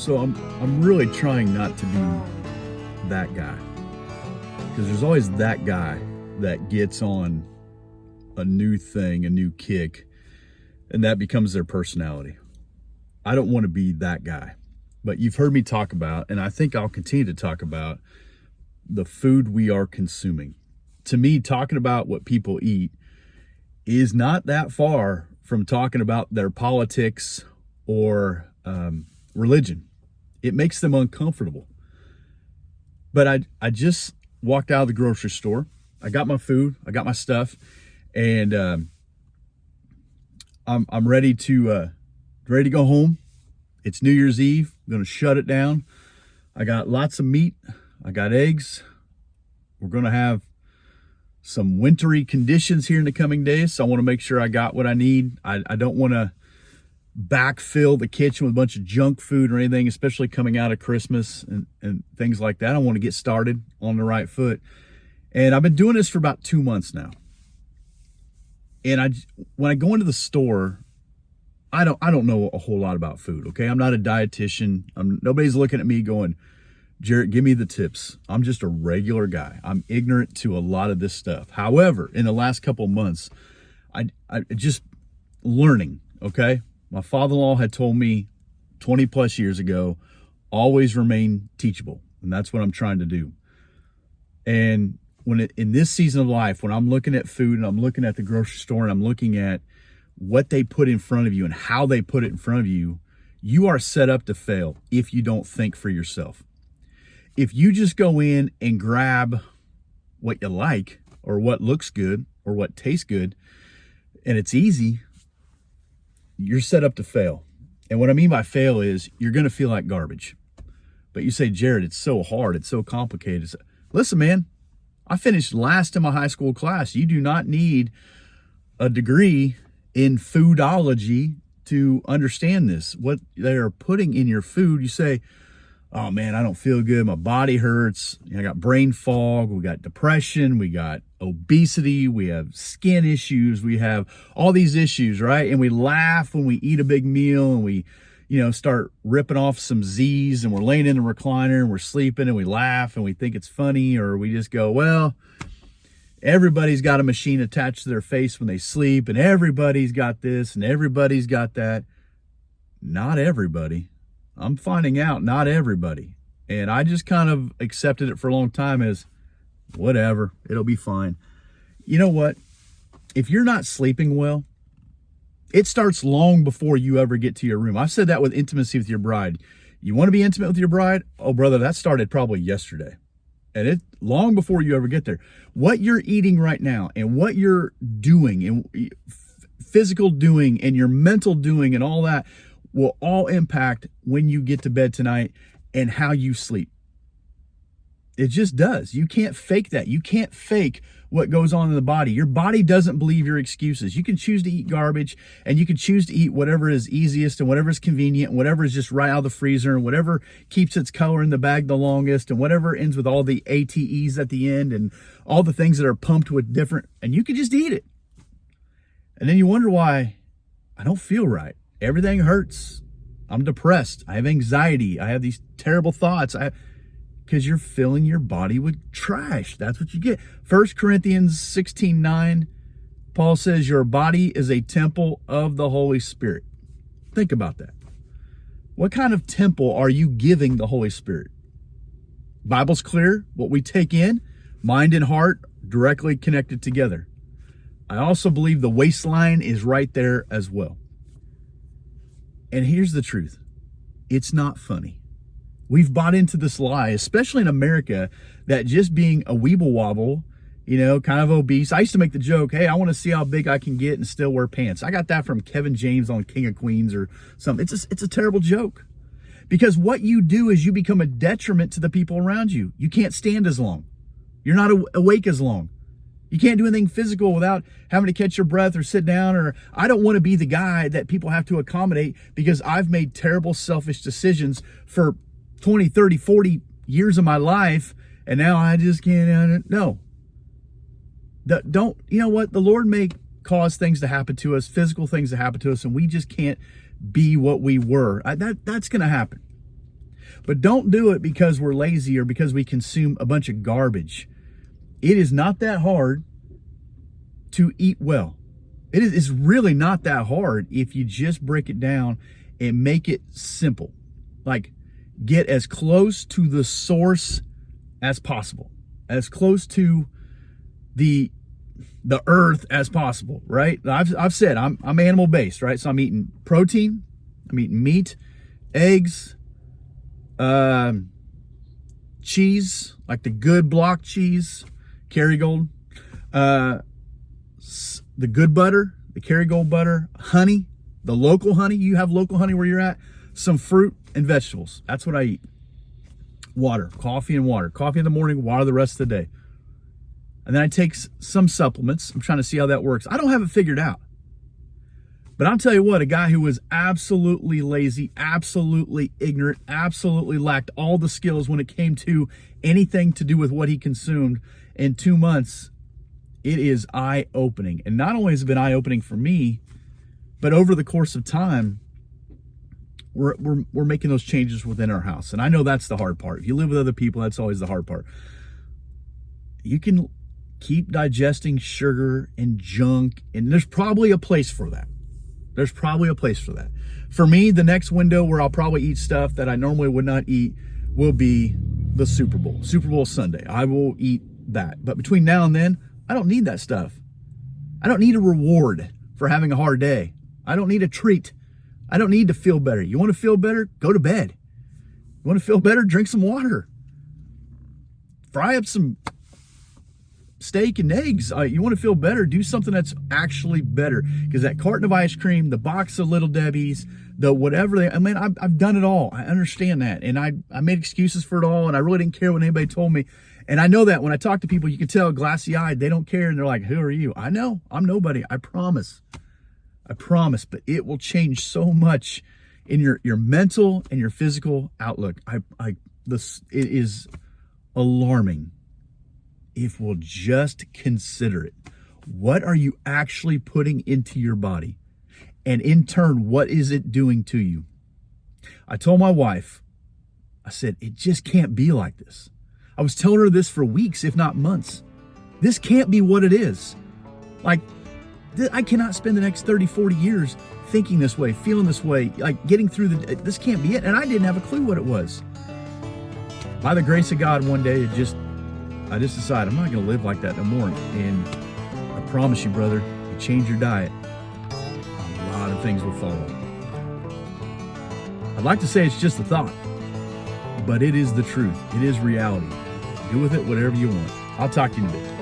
So I'm really trying not to be that guy, because there's always that guy that gets on a new thing, a new kick, and that becomes their personality. I don't want to be that guy. But you've heard me talk about, and I think I'll continue to talk about, the food we are consuming. To me, talking about what people eat is not that far from talking about their politics or religion. It makes them uncomfortable. But I just walked out of the grocery store. I got my food, I got my stuff, and I'm ready to go home. It's New Year's Eve. I'm going to shut it down. I got lots of meat. I got eggs. We're going to have some wintry conditions here in the coming days, so I want to make sure I got what I need. I don't want to backfill the kitchen with a bunch of junk food or anything, especially coming out of Christmas and things like that. I want to get started on the right foot. And I've been doing this for about 2 months now. And when I go into the store, I don't know a whole lot about food, okay? I'm not a dietitian. Nobody's looking at me going, Jarrett, give me the tips. I'm just a regular guy. I'm ignorant to a lot of this stuff. However, in the last couple of months, I just learning, okay? My father-in-law had told me 20 plus years ago, always remain teachable. And that's what I'm trying to do. And in this season of life, when I'm looking at food and I'm looking at the grocery store and I'm looking at what they put in front of you and how they put it in front of you, you are set up to fail if you don't think for yourself. If you just go in and grab what you like or what looks good or what tastes good and it's easy, you're set up to fail. And what I mean by fail is you're going to feel like garbage. But you say, Jarrett, it's so hard. It's so complicated. Listen, man, I finished last in my high school class. You do not need a degree in foodology to understand this. What they are putting in your food, you say, oh man, I don't feel good. My body hurts. I got brain fog. We got depression. We got obesity. We have skin issues. We have all these issues, right? And we laugh when we eat a big meal and we, start ripping off some Z's and we're laying in the recliner and we're sleeping and we laugh and we think it's funny, or we just go, well, everybody's got a machine attached to their face when they sleep, and everybody's got this and everybody's got that. Not everybody. I'm finding out not everybody. And I just kind of accepted it for a long time as whatever, it'll be fine. You know what? If you're not sleeping well, it starts long before you ever get to your room. I've said that with intimacy with your bride. You want to be intimate with your bride? Oh, brother, that started probably yesterday. And it long before you ever get there. What you're eating right now and what you're doing and physical doing and your mental doing and all that will all impact when you get to bed tonight and how you sleep. It just does. You can't fake that. You can't fake what goes on in the body. Your body doesn't believe your excuses. You can choose to eat garbage and you can choose to eat whatever is easiest and whatever is convenient and whatever is just right out of the freezer and whatever keeps its color in the bag the longest and whatever ends with all the ATEs at the end and all the things that are pumped with different, and you can just eat it. And then you wonder why I don't feel right. Everything hurts. I'm depressed. I have anxiety. I have these terrible thoughts. Because you're filling your body with trash. That's what you get. 1 Corinthians 16:9, Paul says your body is a temple of the Holy Spirit. Think about that. What kind of temple are you giving the Holy Spirit? Bible's clear. What we take in, mind and heart, directly connected together. I also believe the waistline is right there as well. And here's the truth. It's not funny. We've bought into this lie, especially in America, that just being a weeble wobble, kind of obese. I used to make the joke, hey, I want to see how big I can get and still wear pants. I got that from Kevin James on King of Queens or something. It's a terrible joke. Because what you do is you become a detriment to the people around you. You can't stand as long. You're not awake as long. You can't do anything physical without having to catch your breath or sit down. Or I don't want to be the guy that people have to accommodate because I've made terrible, selfish decisions for 20, 30, 40 years of my life, and now I just can't. No. Don't, you know what? The Lord may cause things to happen to us, physical things to happen to us, and we just can't be what we were. That's going to happen. But don't do it because we're lazy or because we consume a bunch of garbage. It is not that hard to eat well. It's really not that hard if you just break it down and make it simple. Like, get as close to the source as possible, as close to the earth as possible, right? I've said I'm animal based, right? So I'm eating protein, I'm eating meat, eggs, cheese, like the good block cheese, Kerrygold, the good butter, the Kerrygold butter, honey, the local honey. You have local honey where you're at. Some fruit and vegetables. That's what I eat. Water, coffee and water. Coffee in the morning, water the rest of the day. And then I take some supplements. I'm trying to see how that works. I don't have it figured out. But I'll tell you what, a guy who was absolutely lazy, absolutely ignorant, absolutely lacked all the skills when it came to anything to do with what he consumed, in 2 months, it is eye-opening. And not only has it been eye-opening for me, but over the course of time, we're making those changes within our house. And I know that's the hard part. If you live with other people, that's always the hard part. You can keep digesting sugar and junk, and there's probably a place for that. There's probably a place for that. For me, the next window where I'll probably eat stuff that I normally would not eat will be the Super Bowl. Super Bowl Sunday. I will eat that. But between now and then, I don't need that stuff. I don't need a reward for having a hard day. I don't need a treat. I don't need to feel better. You want to feel better? Go to bed. You want to feel better? Drink some water. Fry up some steak and eggs. You want to feel better? Do something that's actually better. Because that carton of ice cream, the box of Little Debbie's, the whatever I've done it all. I understand that. And I made excuses for it all. And I really didn't care what anybody told me. And I know that when I talk to people, you can tell glassy-eyed, they don't care. And they're like, who are you? I know. I'm nobody. I promise. But it will change so much in your mental and your physical outlook. It is alarming if we'll just consider it. What are you actually putting into your body? And in turn, what is it doing to you? I told my wife, I said, it just can't be like this. I was telling her this for weeks, if not months. This can't be what it is. Like, I cannot spend the next 30, 40 years thinking this way, feeling this way, like getting through this can't be it. And I didn't have a clue what it was. By the grace of God, one day, I just decided I'm not going to live like that no more. And I promise you, brother, you change your diet, a lot of things will follow. I'd like to say it's just a thought, but it is the truth. It is reality. Do with it whatever you want. I'll talk to you in a bit.